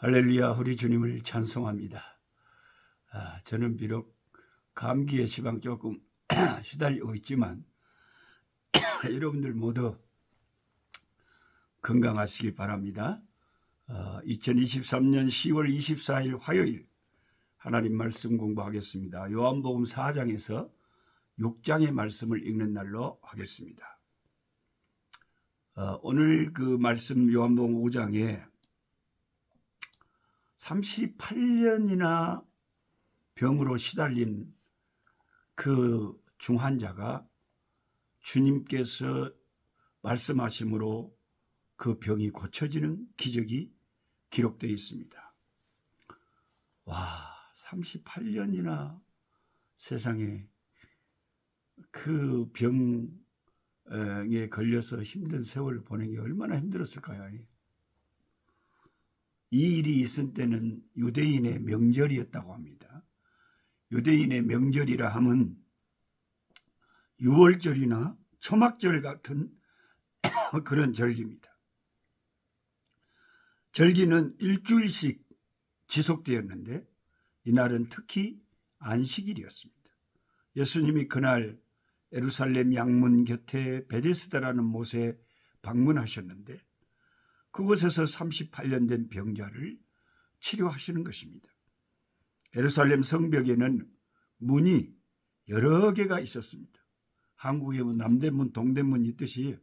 할렐루야, 우리 주님을 찬송합니다. 저는 비록 감기에 시방 조금 시달리고 있지만 여러분들 모두 건강하시기 바랍니다. 2023년 10월 24일 화요일 하나님 말씀 공부하겠습니다. 요한복음 4장에서 6장의 말씀을 읽는 날로 하겠습니다. 오늘 그 말씀 요한복음 5장에 38년이나 병으로 시달린 그 중환자가 주님께서 말씀하심으로 그 병이 고쳐지는 기적이 기록되어 있습니다. 와, 38년이나 세상에 그 병에 걸려서 힘든 세월을 보내기 얼마나 힘들었을까요? 이 일이 있을 때는 유대인의 명절이었다고 합니다. 유대인의 명절이라 하면 유월절이나 초막절 같은 그런 절기입니다. 절기는 일주일씩 지속되었는데 이날은 특히 안식일이었습니다. 예수님이 그날 예루살렘 양문 곁에 베데스다라는 못에 방문하셨는데 그곳에서 38년 된 병자를 치료하시는 것입니다. 예루살렘 성벽에는 문이 여러 개가 있었습니다. 한국에 남대문, 동대문 있듯이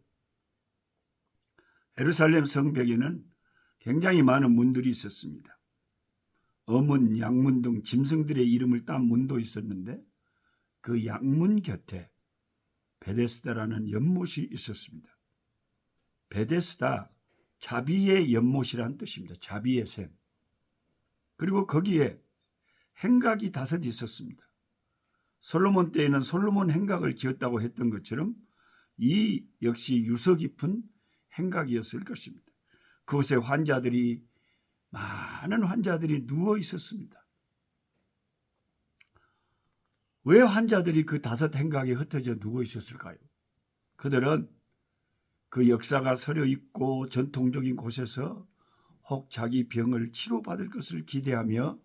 예루살렘 성벽에는 굉장히 많은 문들이 있었습니다. 어문, 양문 등 짐승들의 이름을 딴 문도 있었는데 그 양문 곁에 베데스다라는 연못이 있었습니다. 베데스다, 자비의 연못이란 뜻입니다. 자비의 샘. 그리고 거기에 행각이 5 있었습니다. 솔로몬 때에는 솔로몬 행각을 지었다고 했던 것처럼 이 역시 유서 깊은 행각이었을 것입니다. 그곳에 많은 환자들이 누워 있었습니다. 왜 환자들이 그 5 행각에 흩어져 누워 있었을까요? 그들은 그 역사가 서려 있고 전통적인 곳에서 혹 자기 병을 치료받을 것을 기대하며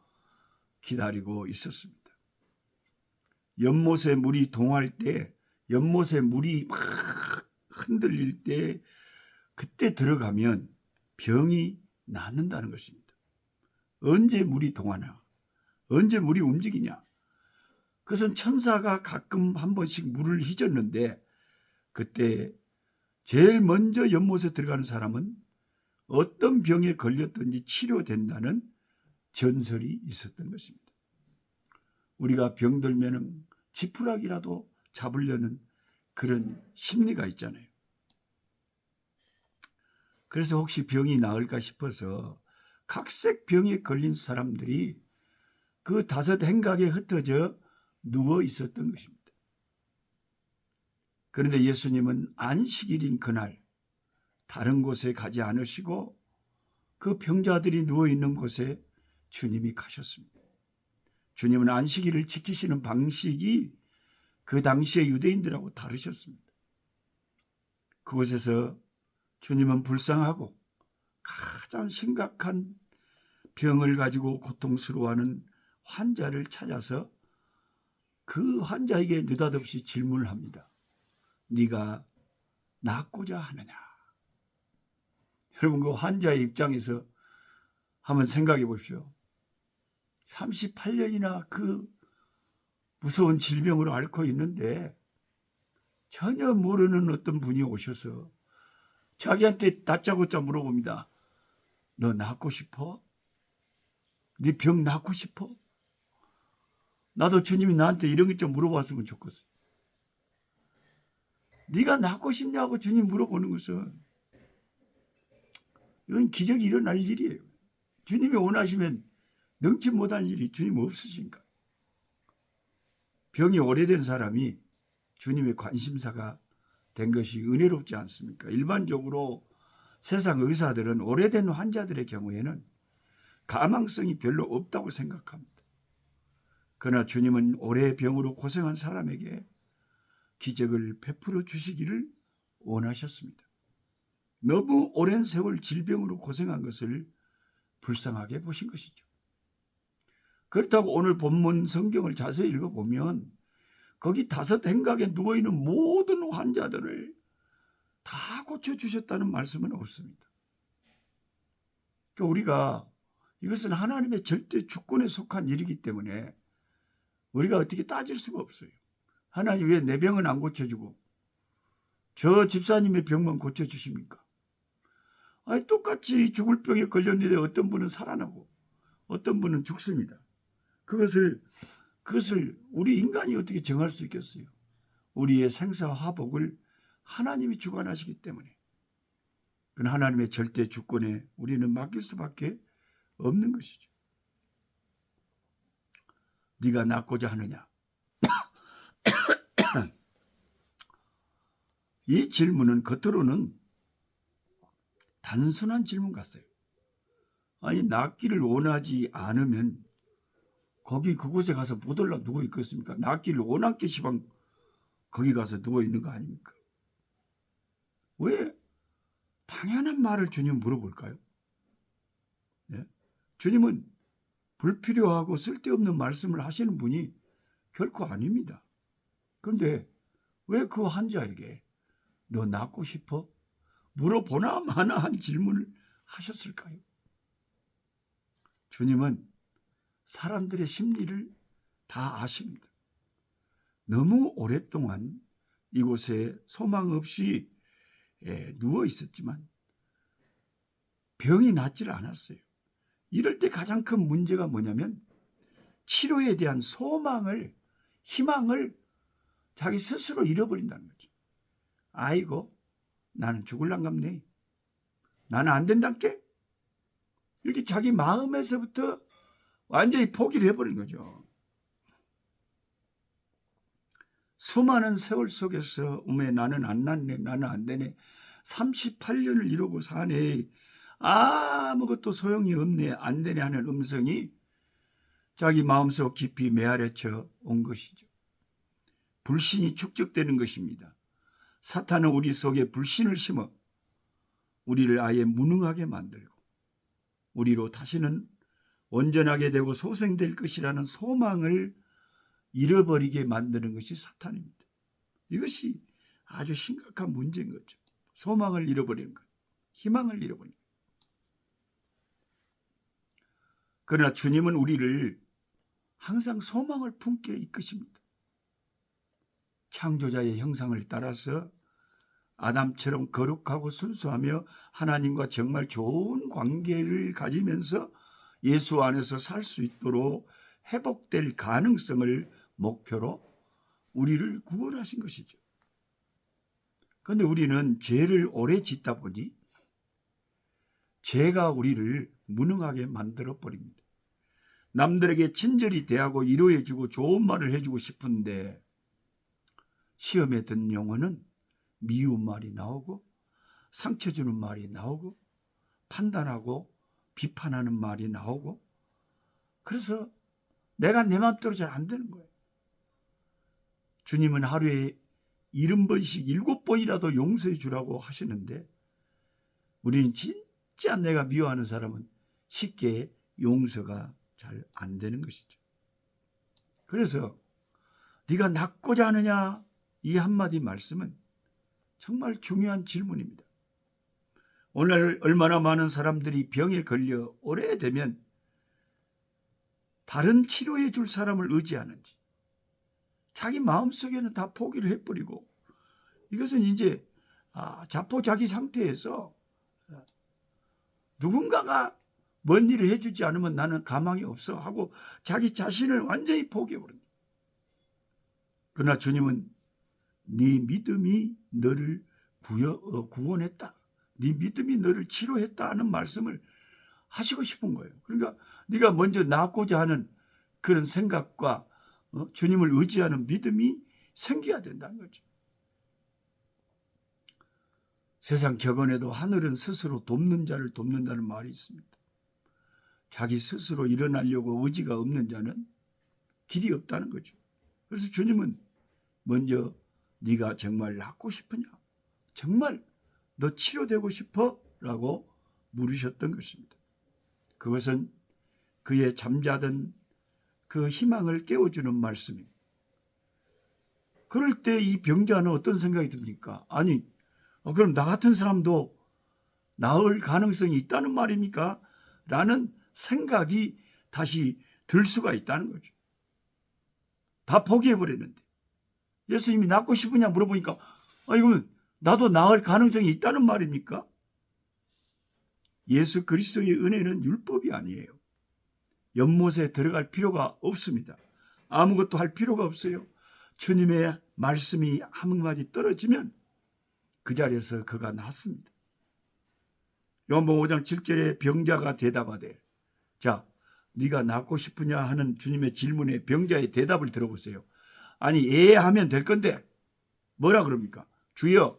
기다리고 있었습니다. 연못에 물이 동할 때, 연못에 물이 막 흔들릴 때 그때 들어가면 병이 낫는다는 것입니다. 언제 물이 동하나? 언제 물이 움직이냐? 그것은 천사가 가끔 한 번씩 물을 휘젓는데 그때 제일 먼저 연못에 들어가는 사람은 어떤 병에 걸렸든지 치료된다는 전설이 있었던 것입니다. 우리가 병들면 지푸라기라도 잡으려는 그런 심리가 있잖아요. 그래서 혹시 병이 나을까 싶어서 각색 병에 걸린 사람들이 그 5 행각에 흩어져 누워 있었던 것입니다. 그런데 예수님은 안식일인 그날 다른 곳에 가지 않으시고 그 병자들이 누워 있는 곳에 주님이 가셨습니다. 주님은 안식일을 지키시는 방식이 그 당시의 유대인들하고 다르셨습니다. 그곳에서 주님은 불쌍하고 가장 심각한 병을 가지고 고통스러워하는 환자를 찾아서 그 환자에게 느닷없이 질문을 합니다. 네가 낫고자 하느냐? 여러분, 그 환자의 입장에서 한번 생각해 보십시오. 38년이나 그 무서운 질병으로 앓고 있는데 전혀 모르는 어떤 분이 오셔서 자기한테 다짜고짜 물어봅니다. 너 낫고 싶어? 네 병 낫고 싶어? 나도 주님이 나한테 이런 것 좀 물어봤으면 좋겠어. 네가 낫고 싶냐고 주님 물어보는 것은 이건 기적이 일어날 일이에요. 주님이 원하시면 능치 못한 일이 주님 없으신가? 병이 오래된 사람이 주님의 관심사가 된 것이 은혜롭지 않습니까? 일반적으로 세상 의사들은 오래된 환자들의 경우에는 가망성이 별로 없다고 생각합니다. 그러나 주님은 오래 병으로 고생한 사람에게 기적을 베풀어 주시기를 원하셨습니다. 너무 오랜 세월 질병으로 고생한 것을 불쌍하게 보신 것이죠. 그렇다고 오늘 본문 성경을 자세히 읽어보면 거기 5 행각에 누워있는 모든 환자들을 다 고쳐주셨다는 말씀은 없습니다. 그러니까 우리가 이것은 하나님의 절대 주권에 속한 일이기 때문에 우리가 어떻게 따질 수가 없어요. 하나님 왜 내 병은 안 고쳐주고 저 집사님의 병만 고쳐주십니까? 아니, 똑같이 죽을 병에 걸렸는데 어떤 분은 살아나고 어떤 분은 죽습니다. 그것을 우리 인간이 어떻게 정할 수 있겠어요? 우리의 생사화복을 하나님이 주관하시기 때문에 그건 하나님의 절대 주권에 우리는 맡길 수밖에 없는 것이죠. 네가 낫고자 하느냐? 이 질문은 겉으로는 단순한 질문 같아요. 아니, 낫기를 원하지 않으면 그곳에 가서 못 올라 누워 있겠습니까? 낫기를 원하게 시방 거기 가서 누워 있는 거 아닙니까? 왜 당연한 말을 주님 물어볼까요? 네? 주님은 불필요하고 쓸데없는 말씀을 하시는 분이 결코 아닙니다. 그런데 왜 그 환자에게 너 낫고 싶어? 물어보나 마나 한 질문을 하셨을까요? 주님은 사람들의 심리를 다 아십니다. 너무 오랫동안 이곳에 소망 없이 누워 있었지만 병이 낫지를 않았어요. 이럴 때 가장 큰 문제가 뭐냐면 치료에 대한 소망을, 희망을 자기 스스로 잃어버린다는 거죠. 아이고, 나는 죽을랑갑네. 나는 안 된단께? 이렇게 자기 마음에서부터 완전히 포기를 해버린 거죠. 수많은 세월 속에서 나는 안 낫네, 나는 안 되네, 38년을 이러고 사네, 아무것도 소용이 없네, 안 되네 하는 음성이 자기 마음속 깊이 메아려쳐 온 것이죠. 불신이 축적되는 것입니다. 사탄은 우리 속에 불신을 심어 우리를 아예 무능하게 만들고 우리로 다시는 온전하게 되고 소생될 것이라는 소망을 잃어버리게 만드는 것이 사탄입니다. 이것이 아주 심각한 문제인 거죠. 소망을 잃어버리는 것, 희망을 잃어버리는 것. 그러나 주님은 우리를 항상 소망을 품게 이끄십니다. 창조자의 형상을 따라서 아담처럼 거룩하고 순수하며 하나님과 정말 좋은 관계를 가지면서 예수 안에서 살 수 있도록 회복될 가능성을 목표로 우리를 구원하신 것이죠. 그런데 우리는 죄를 오래 짓다 보니 죄가 우리를 무능하게 만들어 버립니다. 남들에게 친절히 대하고 위로해주고 좋은 말을 해주고 싶은데 시험에 든 영혼은 미운 말이 나오고 상처 주는 말이 나오고 판단하고 비판하는 말이 나오고, 그래서 내가 내 맘대로 잘 안 되는 거예요. 주님은 하루에 70번씩 7번이라도 용서해 주라고 하시는데 우리는 진짜 내가 미워하는 사람은 쉽게 용서가 잘 안 되는 것이죠. 그래서 네가 낫고자 하느냐, 이 한마디 말씀은 정말 중요한 질문입니다. 오늘 얼마나 많은 사람들이 병에 걸려 오래되면 다른 치료해 줄 사람을 의지하는지 자기 마음속에는 다 포기를 해버리고, 이것은 이제 자포자기 상태에서 누군가가 뭔 일을 해주지 않으면 나는 가망이 없어 하고 자기 자신을 완전히 포기해버립니다. 그러나 주님은 네 믿음이 너를 구원했다, 네 믿음이 너를 치료했다 하는 말씀을 하시고 싶은 거예요. 그러니까 네가 먼저 낫고자 하는 그런 생각과 주님을 의지하는 믿음이 생겨야 된다는 거죠. 세상 격언에도 하늘은 스스로 돕는 자를 돕는다는 말이 있습니다. 자기 스스로 일어나려고 의지가 없는 자는 길이 없다는 거죠. 그래서 주님은 먼저 네가 정말 낫고 싶으냐? 정말 너 치료되고 싶어? 라고 물으셨던 것입니다. 그것은 그의 잠자던 그 희망을 깨워주는 말씀입니다. 그럴 때 이 병자는 어떤 생각이 듭니까? 아니, 그럼 나 같은 사람도 나을 가능성이 있다는 말입니까? 라는 생각이 다시 들 수가 있다는 거죠. 다 포기해버렸는데 예수님이 낫고 싶으냐 물어보니까 이건 나도 나을 가능성이 있다는 말입니까? 예수 그리스도의 은혜는 율법이 아니에요. 연못에 들어갈 필요가 없습니다. 아무것도 할 필요가 없어요. 주님의 말씀이 한마디 떨어지면 그 자리에서 그가 낫습니다. 요한복음 5장 7절에 병자가 대답하되, 자, 네가 낫고 싶으냐 하는 주님의 질문에 병자의 대답을 들어보세요. 아니, 하면 될 건데 뭐라 그럽니까? 주여,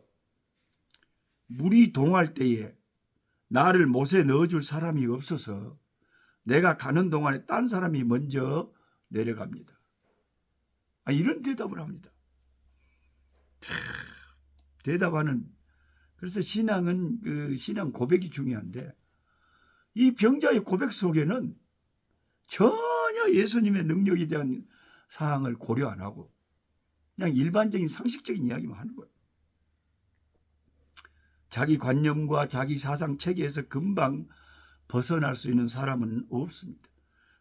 물이 동할 때에 나를 못에 넣어줄 사람이 없어서 내가 가는 동안에 딴 사람이 먼저 내려갑니다. 이런 대답을 합니다. 대답하는, 그래서 신앙은 신앙 고백이 중요한데 이 병자의 고백 속에는 전혀 예수님의 능력에 대한 사항을 고려 안 하고 그냥 일반적인 상식적인 이야기만 하는 거예요. 자기 관념과 자기 사상 체계에서 금방 벗어날 수 있는 사람은 없습니다.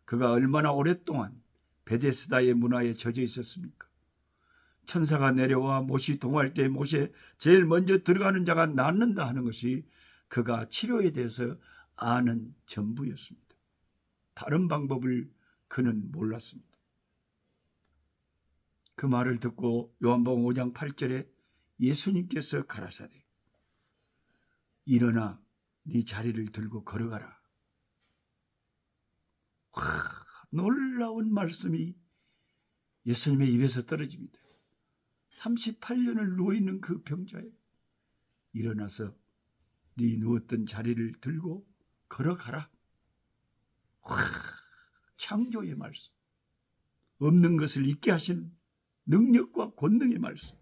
그가 얼마나 오랫동안 베데스다의 문화에 젖어 있었습니까? 천사가 내려와 못이 동할 때 못에 제일 먼저 들어가는 자가 낫는다 하는 것이 그가 치료에 대해서 아는 전부였습니다. 다른 방법을 그는 몰랐습니다. 그 말을 듣고 요한복음 5장 8절에 예수님께서 가라사대, 일어나 네 자리를 들고 걸어가라. 놀라운 말씀이 예수님의 입에서 떨어집니다. 38년을 누워있는 그 병자에 일어나서 네 누웠던 자리를 들고 걸어가라. 창조의 말씀, 없는 것을 있게 하시는 능력과 권능의 말씀.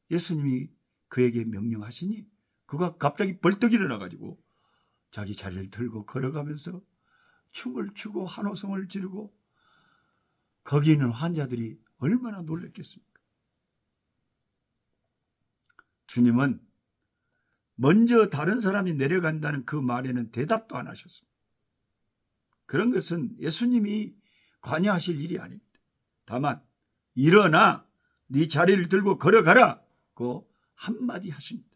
예수님이 그에게 명령하시니 그가 갑자기 벌떡 일어나가지고 자기 자리를 들고 걸어가면서 춤을 추고 환호성을 지르고, 거기 있는 환자들이 얼마나 놀랐겠습니까? 주님은 먼저 다른 사람이 내려간다는 그 말에는 대답도 안 하셨습니다. 그런 것은 예수님이 관여하실 일이 아닙니다. 다만 일어나 네 자리를 들고 걸어가라고 한마디 하십니다.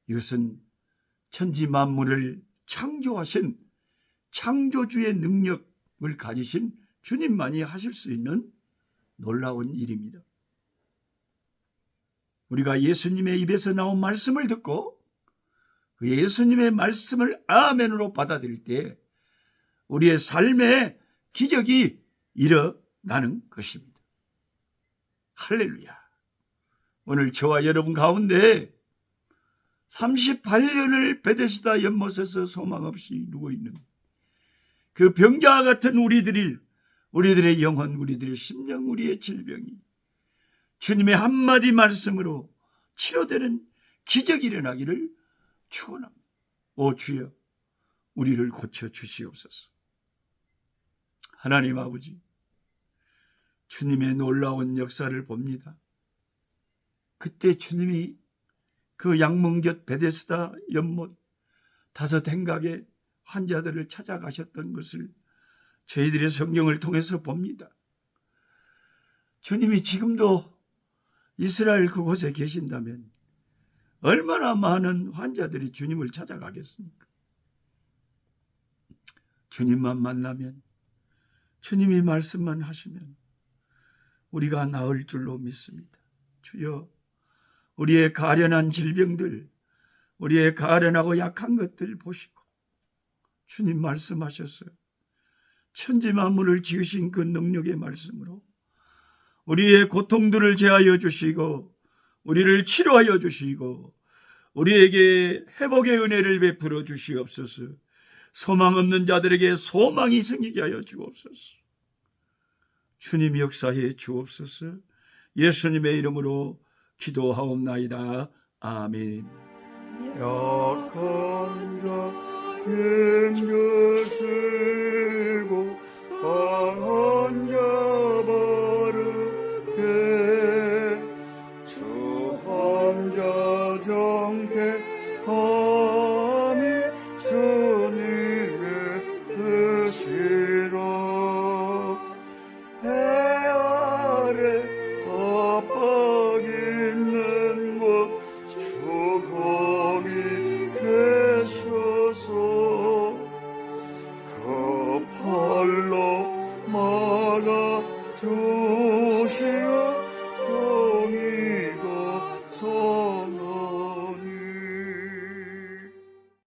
이것은 천지 만물을 창조하신 창조주의 능력을 가지신 주님만이 하실 수 있는 놀라운 일입니다. 우리가 예수님의 입에서 나온 말씀을 듣고 그 예수님의 말씀을 아멘으로 받아들일 때 우리의 삶에 기적이 일어나는 것입니다. 할렐루야. 오늘 저와 여러분 가운데 38년을 베데스다 연못에서 소망 없이 누워있는 그 병자와 같은 우리들의 영혼, 우리들의 심령, 우리의 질병이 주님의 한마디 말씀으로 치료되는 기적이 일어나기를 축원합니다. 오 주여, 우리를 고쳐주시옵소서. 하나님 아버지, 주님의 놀라운 역사를 봅니다. 그때 주님이 그 양문곁 베데스다 연못 5 행각의 환자들을 찾아가셨던 것을 저희들의 성경을 통해서 봅니다. 주님이 지금도 이스라엘 그곳에 계신다면 얼마나 많은 환자들이 주님을 찾아가겠습니까? 주님만 만나면, 주님이 말씀만 하시면 우리가 나을 줄로 믿습니다. 주여, 우리의 가련한 질병들, 우리의 가련하고 약한 것들 보시고 주님 말씀하셨어요. 천지 만물을 지으신 그 능력의 말씀으로 우리의 고통들을 제하여 주시고 우리를 치료하여 주시고 우리에게 회복의 은혜를 베풀어 주시옵소서. 소망 없는 자들에게 소망이 생기게 하여 주옵소서. 주님 역사해 주옵소서. 예수님의 이름으로 기도하옵나이다. 아멘. 약한 자 힘주시고 강한 자 바르게 주 혼자 정택함이 주님의 뜻이라. 해 아래 압박 있는 곳 주 거기 계셔서 그 팔로 막아 주